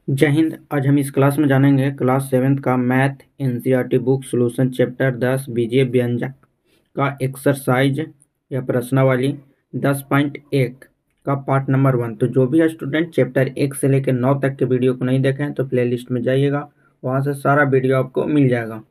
जय हिंद। आज हम इस क्लास में जानेंगे क्लास 7th का math NCERT book solution chapter 10 बीजीय व्यंजक का एक्सरसाइज या प्रश्नावली 10.1 का पार्ट नंबर 1। तो जो भी स्टूडेंट चैप्टर 1 से लेकर 9 तक के वीडियो को नहीं देखें तो प्लेलिस्ट में जाइएगा, वहाँ से सारा वीडियो आपको मिल जाएगा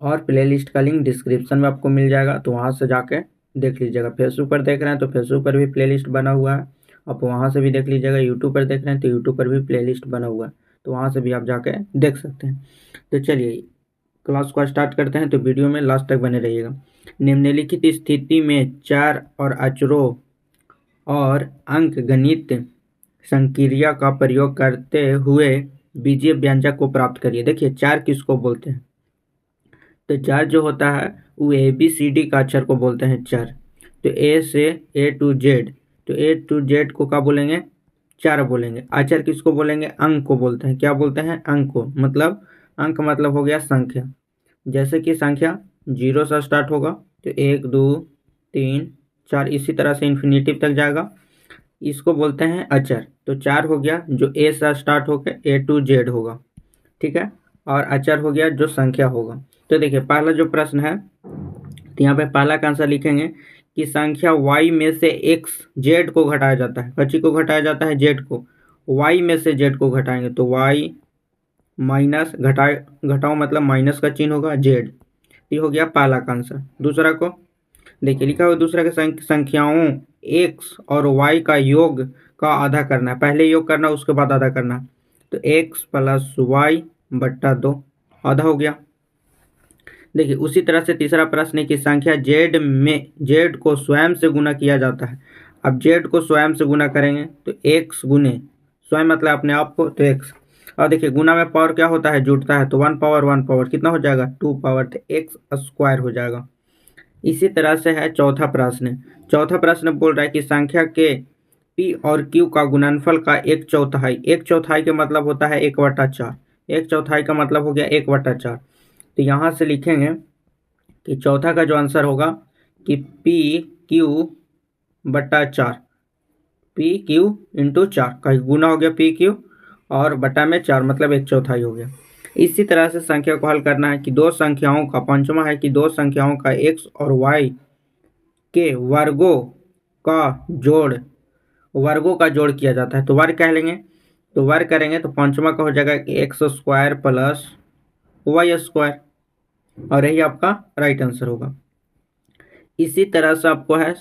और प्लेलिस्ट का लिंक डिस्क्रिप्शन में आपको मिल जाएगा, तो वहाँ से जाके देख लीजिएगा। फेसबुक पर देख रहे हैं तो फेसबुक पर भी प्लेलिस्ट बना हुआ है, आप वहाँ से भी देख लीजिएगा। यूट्यूब पर देख रहे हैं तो यूट्यूब पर भी प्लेलिस्ट बना हुआ है, तो वहाँ से भी आप जाके देख सकते हैं। तो चलिए क्लास को स्टार्ट करते हैं, तो वीडियो में लास्ट तक बने रहिएगा। निम्नलिखित स्थिति में चर और अचरों और अंक गणित संक्रिया का प्रयोग करते हुए बीजीय व्यंजक को प्राप्त करिए। देखिए चर किसको बोलते हैं, तो चर जो होता है वो ABCD का अक्षर को बोलते हैं चर। तो A से A to Z, तो A to Z को क्या बोलेंगे, चर बोलेंगे। अक्षर किसको बोलेंगे, अंक को बोलते हैं। क्या बोलते हैं, अंक को। मतलब अंक मतलब हो गया संख्या। जैसे कि संख्या 0 से स्टार्ट होगा तो 1 2 3 4 इसी तरह से इन्फिनिटिव तक जाएगा, इसको बोलते हैं अक्षर। तो चार हो गया जो A से स्टार्ट होकर A to Z होगा, ठीक है। और अक्षर हो गया जो संख्या होगा। तो देखिए पहला जो प्रश्न है, तो यहाँ पे पहला का आंसर लिखेंगे कि संख्या y में से x z को घटाया जाता है। कच्ची को घटाया जाता है, z को। y में से z को घटाएंगे तो y माइनस घटाओ मतलब माइनस का चिन्ह होगा z। ये हो गया पहला का आंसर। दूसरा को देखिए लिखा हुआ, दूसरा के संख्याओं x और y का योग का आधा करना है। पहले योग करना उसके बाद आधा करना। तो x प्लस वाई बट्टा 2 आधा हो गया। देखिए उसी तरह से तीसरा प्रश्न है कि संख्या z में z को स्वयं से गुना किया जाता है। अब z को स्वयं से गुना करेंगे तो x गुने स्वयं मतलब अपने आप को, तो x। और देखिए गुना में पावर क्या होता है, जुड़ता है। तो 1 पावर कितना हो जाएगा, 2 पावर, तो x स्क्वायर हो जाएगा। इसी तरह से है चौथा प्रश्न। चौथा प्रश्न बोल रहा है कि संख्या के p और q का गुणनफल का 1/4। 1/4 का मतलब होता है 1/4। 1/4 का मतलब हो गया 1/4। तो यहाँ से लिखेंगे कि चौथा का जो आंसर होगा कि PQ/4, PQ इंटू 4 का गुना हो गया PQ और बटा में 4 मतलब 1/4 हो गया। इसी तरह से संख्या को हल करना है कि दो संख्याओं का, पंचमा है कि दो संख्याओं का x और y के वर्गों का जोड़ किया जाता है। तो वर्ग कह लेंगे, तो वर्ग करेंगे तो पंचमा का हो जाएगा कि x² प्लस y², और यही आपका राइट आंसर होगा। इसी तरह से आपको है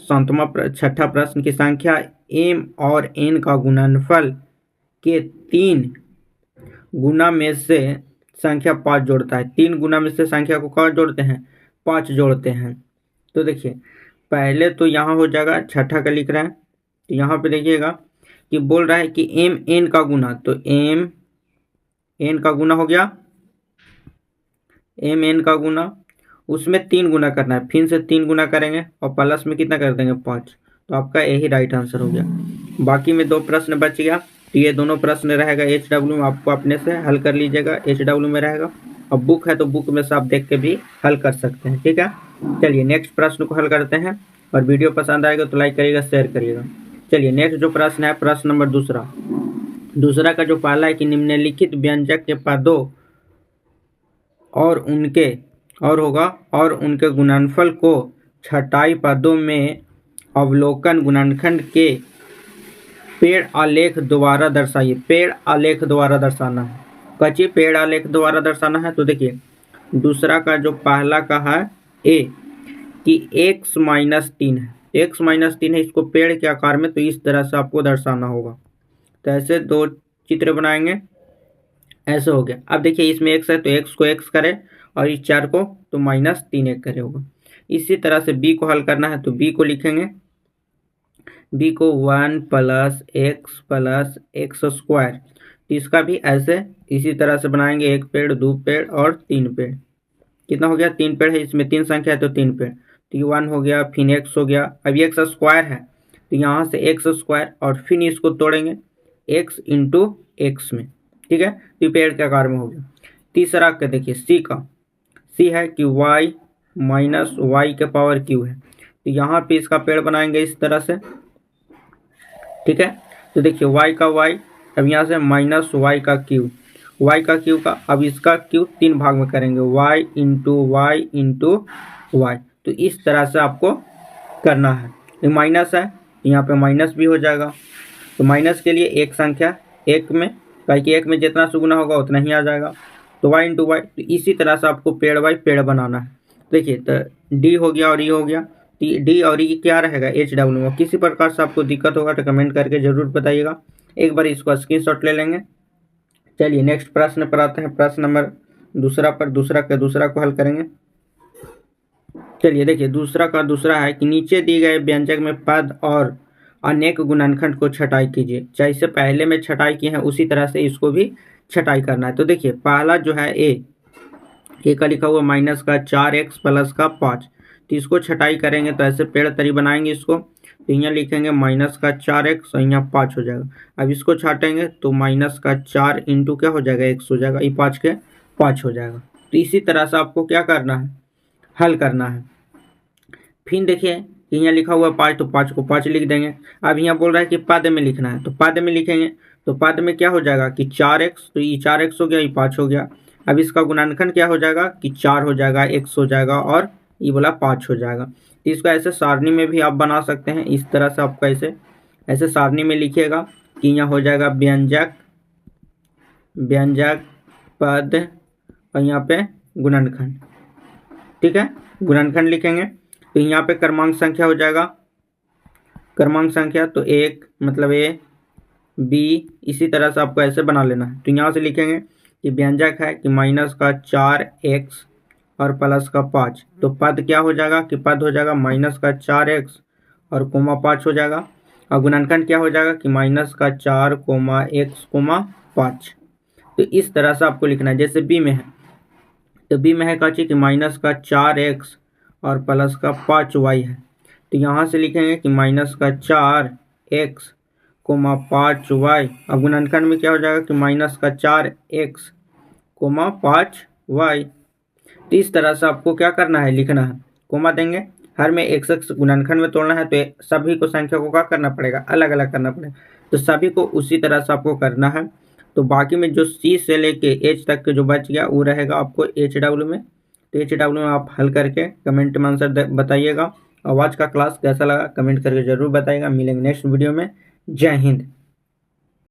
छठा प्रश्न की संख्या m और n का गुणनफल के 3 गुना में से संख्या 5 जोड़ता है। 3 गुना में से संख्या को क्या जोड़ते हैं, 5 जोड़ते हैं। तो देखिए पहले तो यहाँ हो जाएगा, छठा का लिख रहा है तो यहाँ पे देखिएगा कि बोल रहा है कि m n का गुना, तो m n का गुना हो गया, m n का गुना, उसमें 3 गुना करना है। फिर से 3 गुना करेंगे और प्लस में कितना कर देंगे, 5। तो आपका यही राइट आंसर हो गया। बाकी में 2 प्रश्न बच गया, तो ये दोनों प्रश्न रहेगा HW में, आपको अपने से हल कर लीजिएगा। HW में रहेगा। अब बुक है तो बुक में से आप देख के भी हल कर सकते हैं, ठीक है। चलिए नेक्स्ट प्रश्न को हल करते हैं, और वीडियो पसंद आएगा तो लाइक करिएगा, शेयर करिएगा। चलिए नेक्स्ट जो प्रश्न है, प्रश्न नंबर दूसरा का जो पहला है कि निम्नलिखित व्यंजक के पदों और उनके गुणनफल को छटाई पदों में अवलोकन गुणनखंड के पेड़ आलेख द्वारा दर्शाइए। पेड़ आलेख द्वारा दर्शाना है, कच्ची पेड़ आलेख द्वारा दर्शाना है। तो देखिए दूसरा का जो पहला का है ए कि x-3 है, x-3 है, इसको पेड़ के आकार में, तो इस तरह से आपको दर्शाना होगा। तो ऐसे 2 चित्र बनाएंगे, ऐसे हो गया। अब देखिए इसमें x है तो x को x करे और इस 4 को तो -3 करे होगा। इसी तरह से b को हल करना है, तो b को लिखेंगे, b को 1 + x² तो इसका भी ऐसे इसी तरह से बनाएंगे, 1 पेड़ 2 पेड़ और 3 पेड़। कितना हो गया, 3 पेड़ है, इसमें 3 संख्या है तो 3 पेड़। तो ये 1 हो गया, फिर x हो गया। अब ये x² है तो यहाँ से x² और फिर इसको तोड़ेंगे x इंटू x में, ठीक है। तो पेड़ के आकार में हो गया। तीसरा का देखिए सी है कि y माइनस वाई के पावर q है, तो यहाँ पे इसका पेड़ बनाएंगे इस तरह से, ठीक है। तो देखिए y का y अब यहाँ से माइनस वाई का क्यूब, वाई का क्यूब का, अब इसका क्यूब 3 भाग में करेंगे, y into y into y. तो इस तरह से आपको करना है। ये माइनस है, यहाँ पे माइनस भी हो जाएगा। तो माइनस के लिए एक संख्या एक में, क्योंकि एक में जितना सुगुना होगा उतना ही आ जाएगा। तो वाई इंटू वाई। तो इसी तरह से आपको पेड़ बाई पेड़ बनाना है। देखिए, तो डी हो गया और ई हो गया। डी और ई क्या रहेगा, एच डब्ल्यू में। किसी प्रकार से आपको दिक्कत होगा तो कमेंट करके जरूर बताइएगा। एक बार इसको स्क्रीनशॉट ले लेंगे। चलिए नेक्स्ट प्रश्न पर आते हैं। प्रश्न नंबर दूसरा पर दूसरा को हल करेंगे। चलिए देखिए, दूसरा का दूसरा है कि नीचे दिए गए व्यंजक में पद और अनेक गुणनखंड को छटाई कीजिए। जैसे पहले में छटाई की है उसी तरह से इसको भी छटाई करना है। तो देखिए, पहला जो है ए का लिखा हुआ माइनस का 4x प्लस का 5। तो इसको छटाई करेंगे तो ऐसे पेड़ तरी बनाएंगे इसको। तो यहाँ लिखेंगे माइनस का 4x और यहाँ 5 हो जाएगा। अब इसको छाटेंगे तो माइनस का 4 इंटू क्या हो जाएगा, x हो जाएगा। ये 5 के 5 हो जाएगा। तो इसी तरह से आपको क्या करना है, हल करना है। फिर देखिए यहाँ लिखा हुआ 5, तो 5 को 5 लिख देंगे। अब यहाँ बोल रहा है कि पद में लिखना है, तो पद में लिखेंगे। तो पद में क्या हो जाएगा कि 4x, तो ये 4x हो गया, ये 5 हो गया। अब इसका गुणनखंड क्या हो जाएगा कि 4 हो जाएगा, x हो जाएगा और ये बोला 5 हो जाएगा। तो इसको ऐसे सारणी में भी आप बना सकते हैं। इस तरह से आपको ऐसे सारणी में लिखिएगा कि यहाँ हो जाएगा व्यंजक पद और यहाँ पे गुणनखंड। ठीक है, गुणनखंड लिखेंगे। तो यहाँ पे क्रमांक संख्या हो जाएगा, क्रमांक संख्या तो 1 मतलब ए बी, इसी तरह से आपको ऐसे बना लेना है। तो यहाँ से लिखेंगे कि व्यंजक है कि माइनस का 4x और प्लस का 5। तो पद क्या हो जाएगा कि पद हो जाएगा माइनस का 4x और कोमा 5 हो जाएगा। और गुणनखंड क्या हो जाएगा कि माइनस का 4 कोमा x कोमा 5। तो इस तरह से आपको लिखना है। जैसे बी में है, तो बी में है काची कि माइनस का 4x और प्लस का 5y है। तो यहाँ से लिखेंगे कि माइनस का 4x कोमा 5y। अब गुणनखंड में क्या हो जाएगा कि माइनस का 4x कोमा 5y। तो इस तरह से आपको क्या करना है, लिखना है। कोमा देंगे, हर में एक गुणनखंड में तोड़ना है। तो सभी को संख्या को क्या करना पड़ेगा, अलग अलग करना पड़ेगा। तो सभी को उसी तरह से आपको करना है। तो बाकी में जो सी से लेके एच तक के जो बच गया वो रहेगा आपको एच डब्ल्यू में। तो एच डब्ल्यू में आप हल करके कमेंट में आंसर बताइएगा। और आज का क्लास कैसा लगा कमेंट करके जरूर बताइएगा। मिलेंगे नेक्स्ट वीडियो में। जय हिंद।